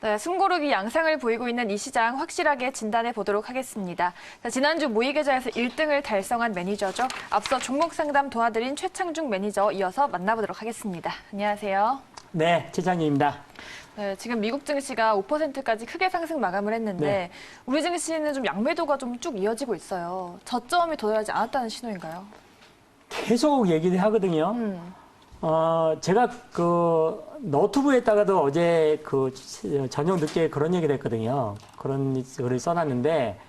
네, 숨고르기 양상을 보이고 있는 이 시장 확실하게 진단해 보도록 하겠습니다. 자, 지난주 모의계좌에서 1등을 달성한 매니저죠. 앞서 종목 상담 도와드린 최창중 매니저 이어서 만나보도록 하겠습니다. 안녕하세요. 네, 최창중입니다. 네, 지금 미국 증시가 5%까지 크게 상승 마감을 했는데 네. 우리 증시는 좀 양매도가 좀 쭉 이어지고 있어요. 저점이 도달하지 않았다는 신호인가요? 계속 얘기를 하거든요. 제가 너튜브에다가도 어제 저녁 늦게 그런 얘기를 했거든요. 그런 글을 써놨는데,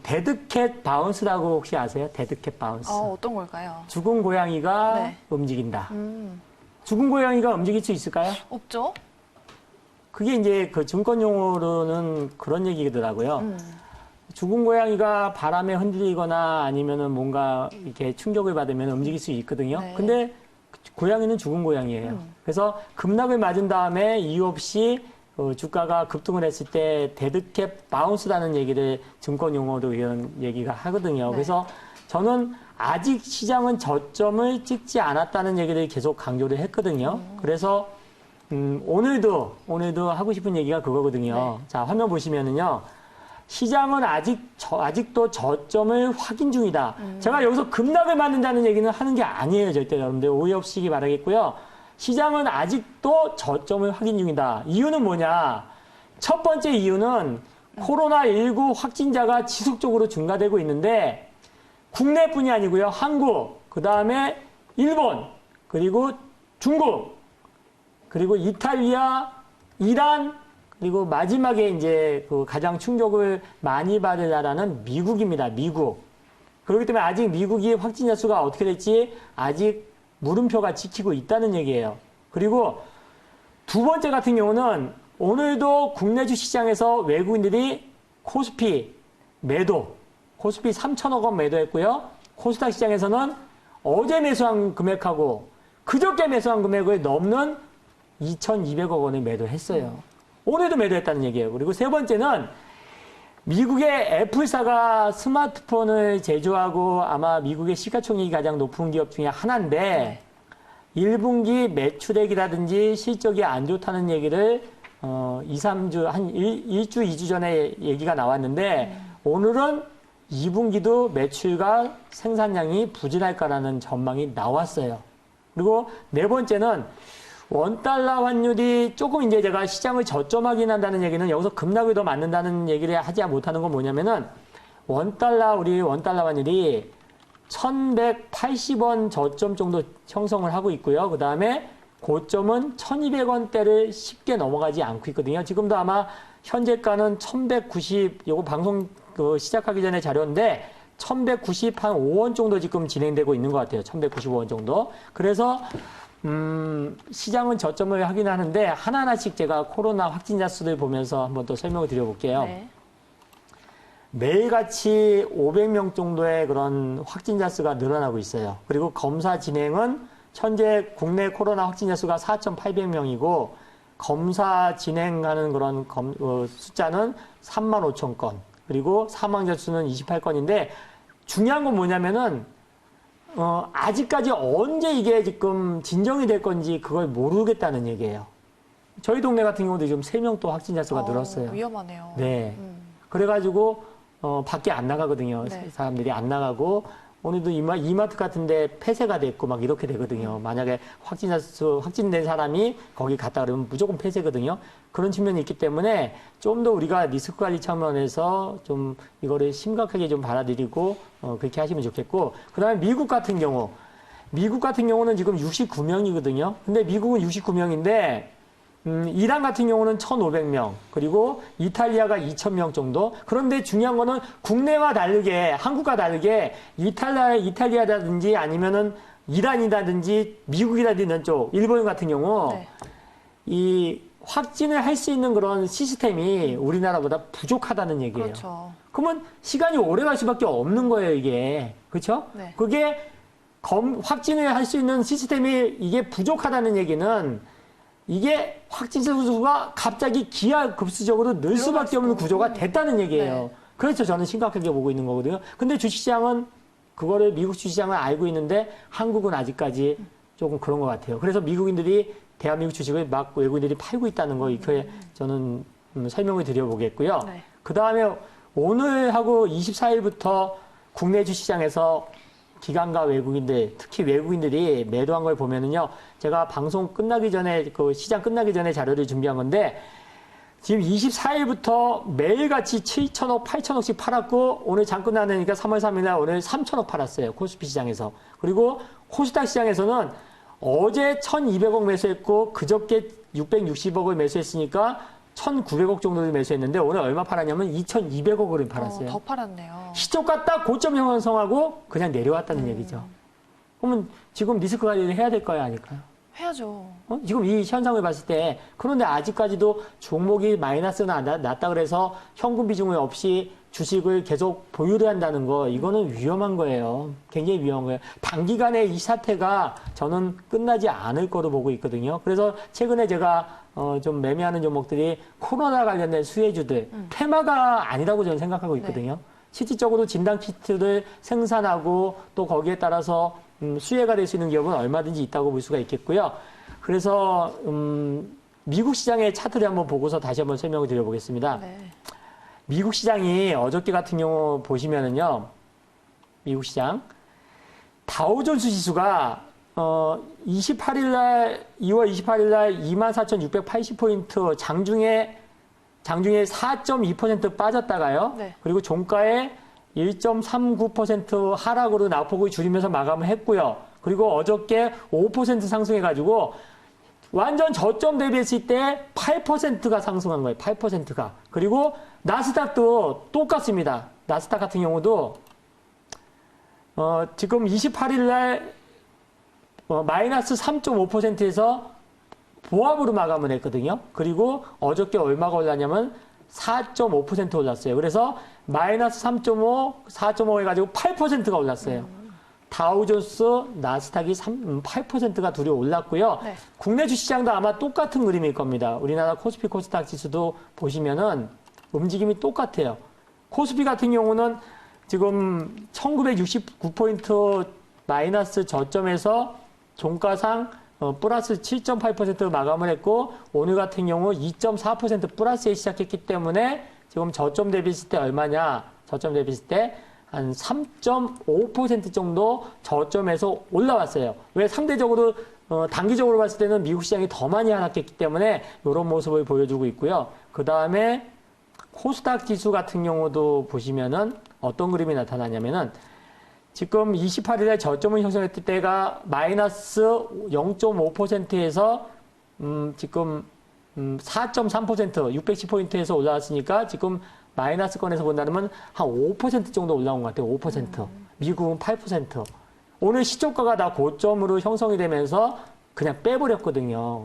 데드캣 바운스라고 혹시 아세요? 데드캣 바운스. 어떤 걸까요? 죽은 고양이가 네. 움직인다. 죽은 고양이가 움직일 수 있을까요? 없죠. 그게 이제 증권 용어로는 그런 얘기더라고요. 죽은 고양이가 바람에 흔들리거나 아니면은 뭔가 이렇게 충격을 받으면 움직일 수 있거든요. 네. 근데 고양이는 죽은 고양이에요. 그래서 급락을 맞은 다음에 이유 없이 주가가 급등을 했을 때 데드캣 바운스라는 얘기를 증권 용어로 이런 얘기가 하거든요. 네. 그래서 저는 아직 시장은 저점을 찍지 않았다는 얘기를 계속 강조를 했거든요. 그래서 오늘도 하고 싶은 얘기가 그거거든요. 네. 자, 화면 보시면은요. 시장은 아직도 저점을 확인 중이다. 제가 여기서 급락을 맞는다는 얘기는 하는 게 아니에요, 절대. 여러분들 오해 없으시기 바라겠고요. 시장은 아직도 저점을 확인 중이다. 이유는 뭐냐? 첫 번째 이유는 코로나19 확진자가 지속적으로 증가되고 있는데 국내뿐이 아니고요. 한국, 그 다음에 일본, 그리고 중국, 그리고 이탈리아, 이란, 그리고 마지막에 이제 가장 충격을 많이 받을 나라는 미국입니다. 미국. 그렇기 때문에 아직 미국이 확진자 수가 어떻게 될지 아직 물음표가 찍히고 있다는 얘기예요. 그리고 두 번째 같은 경우는 오늘도 국내 주시장에서 외국인들이 코스피 3천억 원 매도했고요. 코스닥 시장에서는 어제 매수한 금액하고 그저께 매수한 금액을 넘는 2,200억 원을 매도했어요. 오늘도 매도했다는 얘기예요. 그리고 세 번째는 미국의 애플사가 스마트폰을 제조하고 아마 미국의 시가총액이 가장 높은 기업 중에 하나인데 1분기 매출액이라든지 실적이 안 좋다는 얘기를 2, 3주, 한 1주, 2주 전에 얘기가 나왔는데 오늘은 2분기도 매출과 생산량이 부진할 거라는 전망이 나왔어요. 그리고 네 번째는 원달러 환율이 조금 이제 제가 시장을 저점 확인한다는 얘기는 여기서 급락을 더 맞는다는 얘기를 하지 못하는 건 뭐냐면은 우리 원달러 환율이 1180원 저점 정도 형성을 하고 있고요. 그 다음에 고점은 1200원대를 쉽게 넘어가지 않고 있거든요. 지금도 아마 현재가는 1190, 요거 방송 시작하기 전에 자료인데 1195원 정도 지금 진행되고 있는 것 같아요. 1195원 정도. 그래서 시장은 저점을 확인하는데 하나하나씩 제가 코로나 확진자 수를 보면서 한번 또 설명을 드려볼게요. 네. 매일같이 500명 정도의 그런 확진자 수가 늘어나고 있어요. 그리고 검사 진행은 현재 국내 코로나 확진자 수가 4,800명이고 검사 진행하는 그런 숫자는 35,000건. 그리고 사망자 수는 28건인데 중요한 건 뭐냐면은 아직까지 언제 이게 지금 진정이 될 건지 그걸 모르겠다는 얘기예요. 저희 동네 같은 경우도 지금 3명 또 확진자 수가 늘었어요. 위험하네요. 네. 그래가지고, 밖에 안 나가거든요. 네. 사람들이 안 나가고, 오늘도 이마트 같은데 폐쇄가 됐고 막 이렇게 되거든요. 만약에 확진된 사람이 거기 갔다 그러면 무조건 폐쇄거든요. 그런 측면이 있기 때문에 좀 더 우리가 리스크 관리 차원에서 좀 이거를 심각하게 좀 받아들이고 그렇게 하시면 좋겠고, 그 다음에 미국 같은 경우는 지금 69명이거든요. 근데 미국은 69명인데 이란 같은 경우는 1,500명, 그리고 이탈리아가 2,000명 정도. 그런데 중요한 거는 국내와 다르게, 한국과 다르게 이탈리아라든지 아니면은 이란이라든지 미국이라든지 이런 쪽, 일본 같은 경우 네. 이 확진을 할 수 있는 그런 시스템이 우리나라보다 부족하다는 얘기예요. 그렇죠. 그러면 시간이 오래 갈 수밖에 없는 거예요, 이게. 그렇죠? 네. 그게 확진을 할 수 있는 시스템이 이게 부족하다는 얘기는 이게 확진자 수가 갑자기 기하급수적으로 늘 수밖에 없는 구조가 됐다는 얘기예요. 네. 그래서 저는 심각하게 보고 있는 거거든요. 근데 주식시장은 그거를 미국 주식시장을 알고 있는데 한국은 아직까지 조금 그런 것 같아요. 그래서 미국인들이 대한민국 주식을 막 외국인들이 팔고 있다는 거 이렇게 저는 설명을 드려보겠고요. 네. 그 다음에 오늘하고 24일부터 국내 주시장에서 기관과 외국인들, 특히 외국인들이 매도한 걸 보면은요, 제가 방송 끝나기 전에, 그 시장 끝나기 전에 자료를 준비한 건데, 지금 24일부터 매일같이 7천억, 8천억씩 팔았고, 오늘 장 끝나니까 3월 3일날 오늘 3천억 팔았어요. 코스피 시장에서. 그리고 코스닥 시장에서는 어제 1,200억 매수했고, 그저께 660억을 매수했으니까 1,900억 정도를 매수했는데, 오늘 얼마 팔았냐면 2,200억을 팔았어요. 더 팔았네요. 시초가 딱 고점 형성하고 그냥 내려왔다는 얘기죠. 그러면 지금 리스크 관리를 해야 될 거야, 아닐까요? 해야죠. 지금 이 현상을 봤을 때, 그런데 아직까지도 종목이 마이너스가 났다 그래서 현금 비중을 없이 주식을 계속 보유를 한다는 거, 이거는 위험한 거예요. 굉장히 위험한 거예요. 단기간에 이 사태가 저는 끝나지 않을 거로 보고 있거든요. 그래서 최근에 제가 좀 매매하는 종목들이 코로나 관련된 수혜주들, 테마가 아니라고 저는 생각하고 있거든요. 실질적으로 진단키트를 생산하고 또 거기에 따라서 수혜가 될 수 있는 기업은 얼마든지 있다고 볼 수가 있겠고요. 그래서 미국 시장의 차트를 한번 보고서 다시 한번 설명을 드려보겠습니다. 네. 미국 시장이 어저께 같은 경우 보시면은요, 미국 시장 다우존스 지수가 2월 28일 날 24,680포인트 장중에 4.2% 빠졌다가요. 네. 그리고 종가에 1.39% 하락으로 낙폭을 줄이면서 마감을 했고요. 그리고 어저께 5% 상승해가지고 완전 저점 대비했을 때 8%가 상승한 거예요. 8%가. 그리고 나스닥도 똑같습니다. 나스닥 같은 경우도 지금 28일 날 마이너스 3.5%에서 보합으로 마감을 했거든요. 그리고 어저께 얼마가 올랐냐면 4.5% 올랐어요. 그래서 마이너스 3.5, 4.5 해가지고 8%가 올랐어요. 다우존스, 나스닥이 8%가 둘이 올랐고요. 네. 국내 주시장도 아마 똑같은 그림일 겁니다. 우리나라 코스피 코스닥 지수도 보시면은 움직임이 똑같아요. 코스피 같은 경우는 지금 1969포인트 마이너스 저점에서 종가상 플러스 7.8% 마감을 했고, 오늘 같은 경우 2.4% 플러스에 시작했기 때문에 지금 저점 대비했을 때 얼마냐? 저점 대비했을 때 한 3.5% 정도 저점에서 올라왔어요. 왜? 상대적으로 단기적으로 봤을 때는 미국 시장이 더 많이 하락했기 때문에 이런 모습을 보여주고 있고요. 그 다음에 코스닥 지수 같은 경우도 보시면은 어떤 그림이 나타나냐면은 지금 28일에 저점을 형성했을 때가 마이너스 0.5%에서 지금 4.3% 610포인트에서 올라왔으니까 지금 마이너스권에서 본다면 한 5% 정도 올라온 것 같아요. 5%. 미국은 8%. 오늘 시초가가 다 고점으로 형성이 되면서 그냥 빼버렸거든요.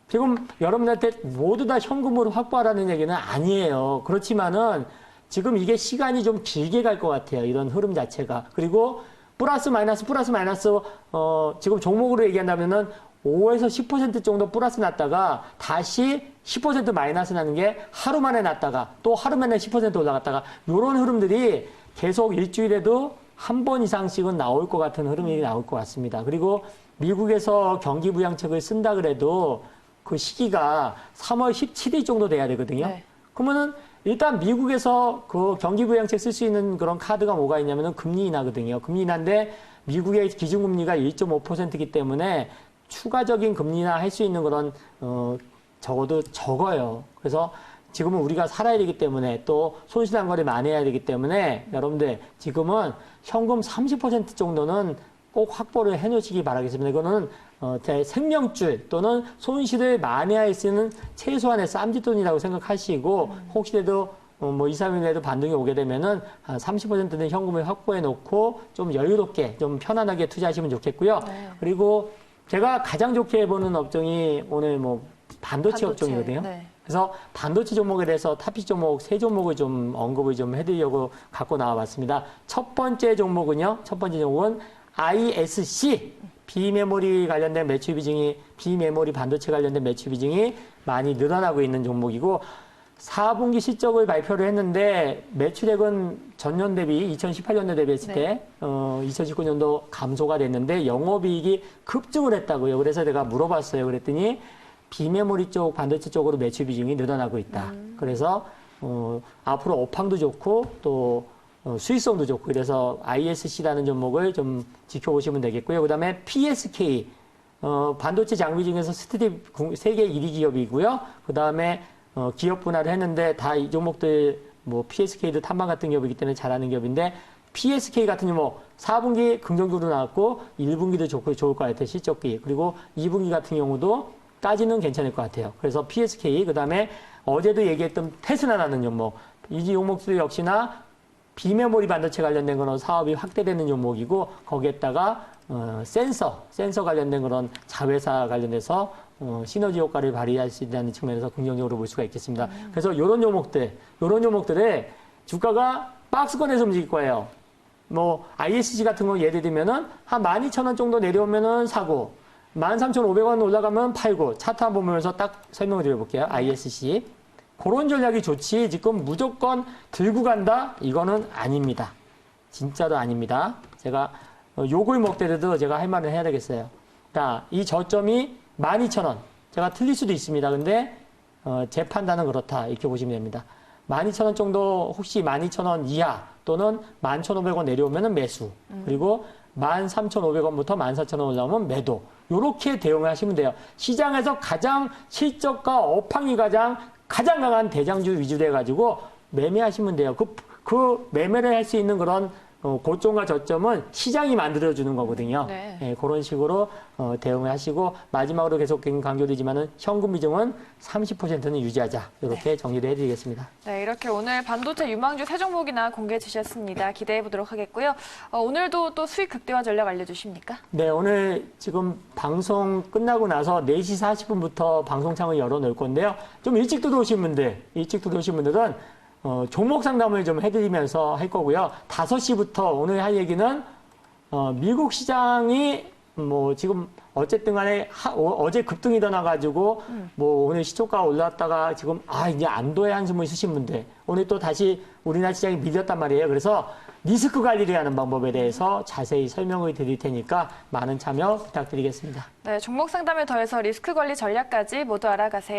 지금 여러분들한테 모두 다 현금으로 확보하라는 얘기는 아니에요. 그렇지만은 지금 이게 시간이 좀 길게 갈 것 같아요. 이런 흐름 자체가. 그리고 플러스 마이너스 지금 종목으로 얘기한다면은 5에서 10% 정도 플러스 났다가 다시 10% 마이너스 나는 게 하루 만에 났다가 또 하루 만에 10% 올라갔다가 이런 흐름들이 계속 일주일에도 한 번 이상씩은 나올 것 같은 흐름이 나올 것 같습니다. 그리고 미국에서 경기 부양책을 쓴다 그래도 그 시기가 3월 17일 정도 돼야 되거든요. 네. 그러면은 일단 미국에서 그 경기 부양책 쓸 수 있는 그런 카드가 뭐가 있냐면은 금리 인하거든요. 금리 인하인데 미국의 기준금리가 1.5%이기 때문에 추가적인 금리 인하 할 수 있는 그런 적어도 적어요. 그래서 지금은 우리가 살아야 되기 때문에 또 손실한 거를 만회해야 되기 때문에 여러분들 지금은 현금 30% 정도는 꼭 확보를 해 놓으시기 바라겠습니다. 이거는 제 생명줄 또는 손실을 만회할 수 있는 최소한의 쌈짓돈이라고 생각하시고 혹시라도 뭐 2, 3일 내에도 반등이 오게 되면은 한 30%는 현금을 확보해 놓고 좀 여유롭게 좀 편안하게 투자하시면 좋겠고요. 네. 그리고 제가 가장 좋게 보는 업종이 오늘 뭐 반도체 업종이거든요. 네. 그래서 반도체 종목에 대해서 탑픽 종목 세 종목을 좀 언급을 좀 해드리려고 갖고 나와봤습니다. 첫 번째 종목은 ISC 비메모리 관련된 매출 비중이 비메모리 반도체 관련된 매출 비중이 많이 늘어나고 있는 종목이고 4분기 실적을 발표를 했는데 매출액은 전년 대비 2018년도 대비했을 때 2019년도 감소가 됐는데 영업이익이 급증을 했다고요. 그래서 내가 물어봤어요. 그랬더니 비메모리 쪽, 반도체 쪽으로 매출 비중이 늘어나고 있다. 그래서 앞으로 업황도 좋고 또 수익성도 좋고 그래서 ISC라는 종목을 좀 지켜보시면 되겠고요. 그다음에 PSK 반도체 장비 중에서 스트립 세계 1위 기업이고요. 그다음에 기업 분할을 했는데 다 이 종목들 뭐 PSK도 탐방 같은 기업이기 때문에 잘하는 기업인데 PSK 같은 경우 뭐 4분기 긍정적으로 나왔고 1분기도 좋고 좋을 것 같아요. 실적비. 그리고 2분기 같은 경우도 까지는 괜찮을 것 같아요. 그래서 PSK 그다음에 어제도 얘기했던 테스라라는 종목. 이 종목도 역시나 비메모리 반도체 관련된 그런 사업이 확대되는 종목이고 거기에다가 센서 관련된 그런 자회사 관련해서 시너지 효과를 발휘할 수 있다는 측면에서 긍정적으로 볼 수가 있겠습니다. 그래서 이런 종목들의 주가가 박스권에서 움직일 거예요. 뭐 ISC 같은 거 예를 들면은 한 12,000원 정도 내려오면은 사고 13,500원 올라가면 팔고 차트 한번 보면서 딱 설명을 드려볼게요. ISC. 그런 전략이 좋지 지금 무조건 들고 간다? 이거는 아닙니다. 진짜로 아닙니다. 제가 욕을 먹더라도 제가 할 말을 해야 되겠어요. 자, 이 저점이 12,000원. 제가 틀릴 수도 있습니다. 근데 제 판단은 그렇다. 이렇게 보시면 됩니다. 12,000원 정도 혹시 12,000원 이하 또는 11,500원 내려오면 매수. 그리고 13,500원부터 14,000원 올라오면 매도. 이렇게 대응을 하시면 돼요. 시장에서 가장 실적과 업황이 가장 강한 대장주 위주로 해가지고 매매하시면 돼요. 그 매매를 할 수 있는 그런 고점과 저점은 시장이 만들어주는 거거든요. 네. 예, 그런 식으로 대응을 하시고 마지막으로 계속 강조되지만은 현금 비중은 30%는 유지하자. 이렇게 정리를 해드리겠습니다. 네, 이렇게 오늘 반도체 유망주 세 종목이나 공개해 주셨습니다. 기대해 보도록 하겠고요. 오늘도 또 수익 극대화 전략 알려주십니까? 네, 오늘 지금 방송 끝나고 나서 4시 40분부터 방송창을 열어놓을 건데요. 좀 일찍 들어오신 분들은 종목 상담을 좀 해드리면서 할 거고요. 5시부터 오늘 할 얘기는 미국 시장이 뭐 지금 어쨌든 간에 어제 급등이 일어나가지고 뭐 오늘 시초가 올랐다가 지금 이제 안도의 한숨을 쉬신 분들 오늘 또 다시 우리나라 시장이 밀렸단 말이에요. 그래서 리스크 관리를 하는 방법에 대해서 자세히 설명을 드릴 테니까 많은 참여 부탁드리겠습니다. 네, 종목 상담에 더해서 리스크 관리 전략까지 모두 알아가세요.